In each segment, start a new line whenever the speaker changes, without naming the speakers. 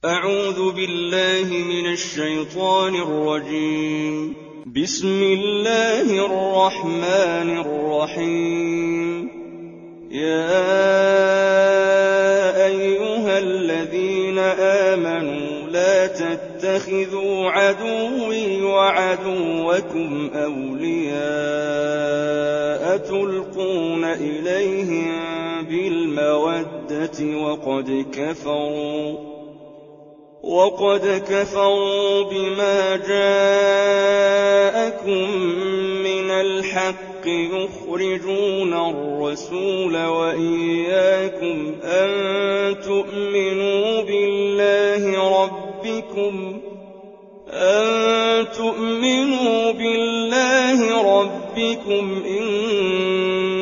أعوذ بالله من الشيطان الرجيم. بسم الله الرحمن الرحيم. يا أيها الذين آمنوا لا تتخذوا عدوي وعدوكم أولياء تلقون إليهم بالمودة وقد كفروا بما جاءكم من الحق يخرجون الرسول وإياكم أن تؤمنوا بالله ربكم إن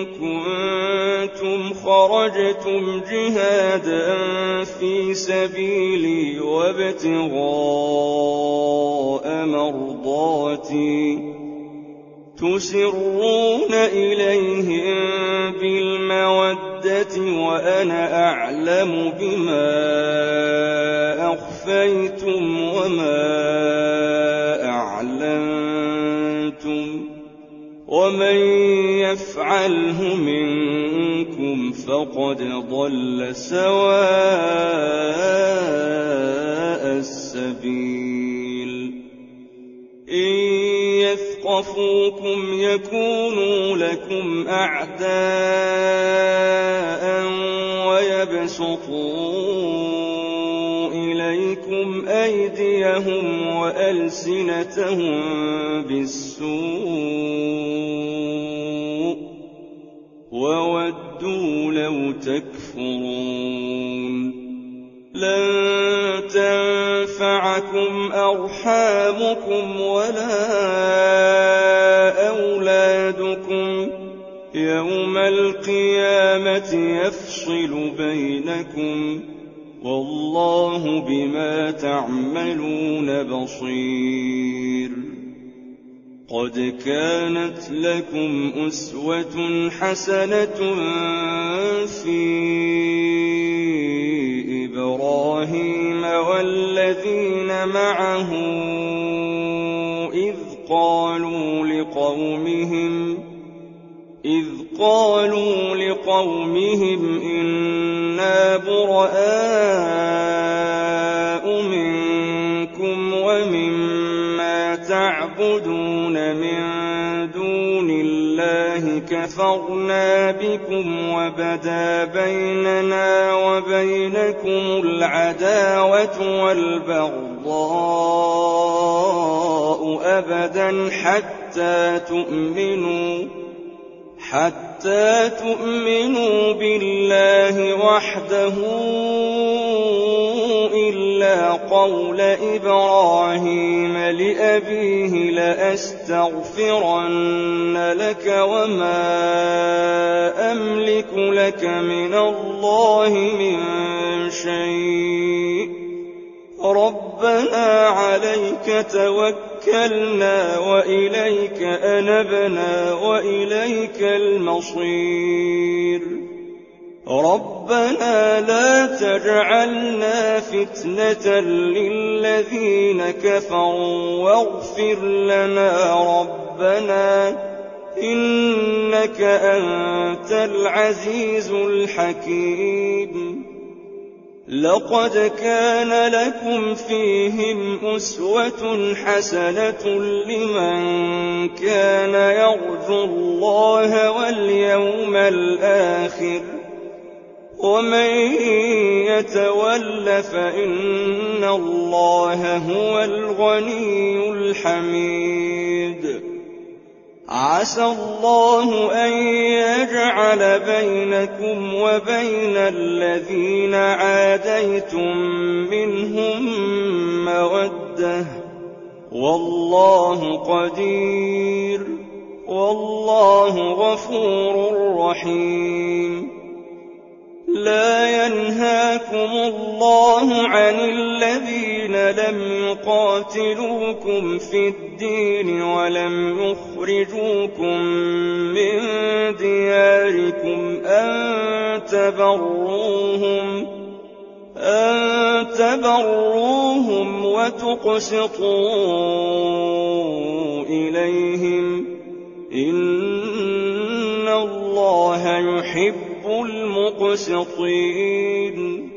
كنتم خرجتم جهادا في سبيلي وابتغاء مرضاتي تسرون إليهم بالمودة وأنا أعلم بما أخفيتم وما أعلنتم ومن يفعله منكم فقد ضل سواء السبيل. إن يثقفوكم يكونوا لكم أعداء ويبسطوا إليكم أيديهم وألسنتهم بالسوء وودوا لو تكفرون. لن تنفعكم أرحامكم ولا أولادكم يوم القيامة يفصل بينكم والله بما تعملون بصير. قد كانت لكم أسوة حسنة في إبراهيم والذين معه إذ قالوا لقومهم إنا براء منكم ومما تعبدون من دون الله كفرنا بكم وبدا بيننا وبينكم العداوة والبغضاء أبدا حتى تؤمنوا بالله وحده إلا قول إبراهيم لأبيه لأستغفرن لك وما أملك لك من الله من شيء ربنا عليك توكلنا وإليك أنبنا وإليك المصير. ربنا لا تجعلنا فتنة للذين كفروا واغفر لنا ربنا إنك أنت العزيز الحكيم. لقد كان لكم فيهم أسوة حسنة لمن كان يرجو الله واليوم الآخر ومن يتول فإن الله هو الغني الحميد. عسى الله أن يجعل بينكم وبين الذين عاديتم منهم مودة والله قدير والله غفور رحيم. لا ينهاكم الله عن الذين لم يقاتلوكم في الدين ولم يخرجوكم من دياركم أن أن تبروهم وتقسطوا إليهم إن الله يحب المقسطين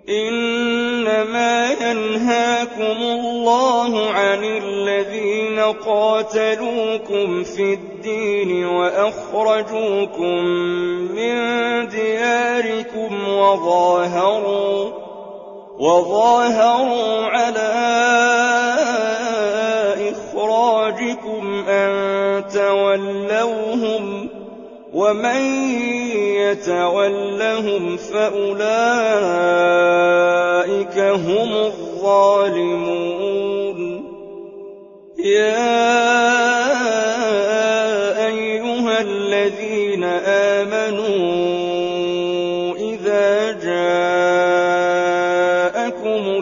إنما ينهاكم الله عن الذين قاتلوكم في الدين وأخرجوكم من دياركم وظاهروا على إخراجكم أن تولوهم ومن يتولهم فأولئك هم الظالمون يا أيها الذين آمنوا إذا جاءكم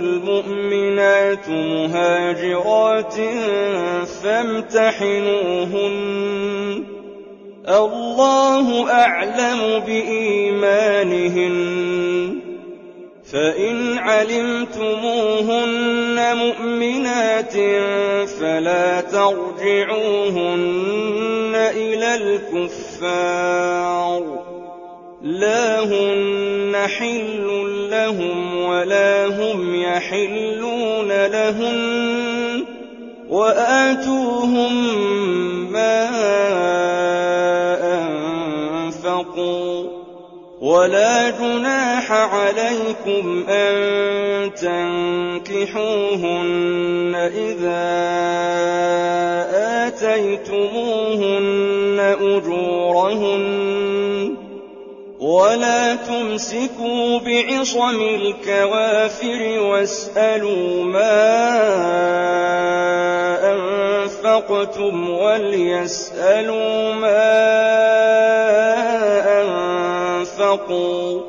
المؤمنات مهاجرات فامتحنوهن الله أعلم بإيمانهن فإن علمتموهن مؤمنات فلا ترجعوهن إلى الكفار لا هن حل لهم ولا هم يحلون لهن وآتوهم ما أنفقوا ولا جناح عليكم أن تنكحوهن إذا آتيتموهن أجورهن ولا تمسكوا بعصم الكوافر واسألوا ما أنفقتم وليسألوا ما أنفقوا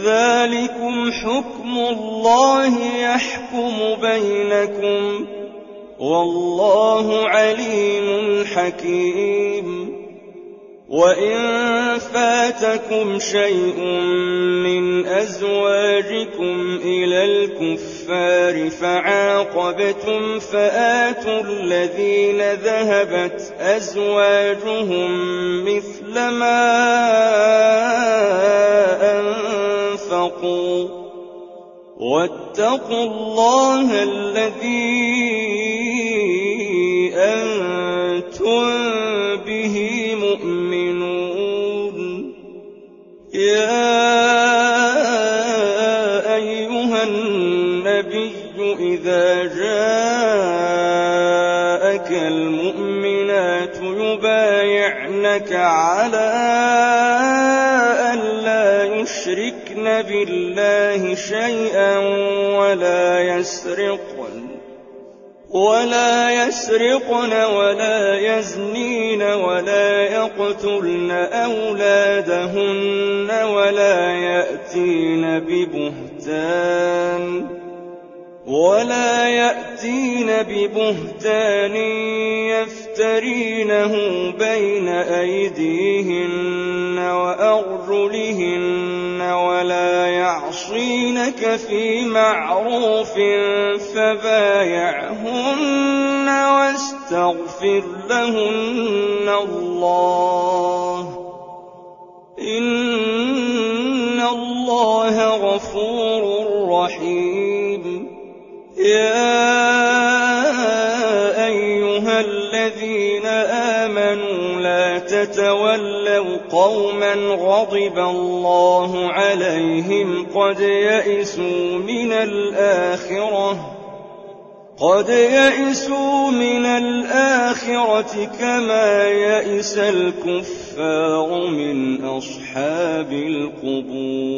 ذلكم حكم الله يحكم بينكم والله عليم حكيم وإن فاتكم شيء من أزواجكم إلى الكفار فعاقبتم فآتوا الذين ذهبت أزواجهم مثل ما أنفقوا واتقوا الله الذي أنتم به مؤمنون يا أيها النبي إذا جاءك المؤمنات يبايعنك على أن لا يشركن بالله شيئا ولا يسرقن ولا يزنين ولا يقتلن أولادهن ولا يأتين ببهتان يفترينه بين أيديهن وأرجلهن ولا يعصينك في معروف فبايعهن واستغفر لهن الله إن الله غفور رحيم يا أيها الذين آمنوا لا تتولوا قوما غضب الله عليهم قد يئسوا من الآخرة كما يئس الكفار من أصحاب القبور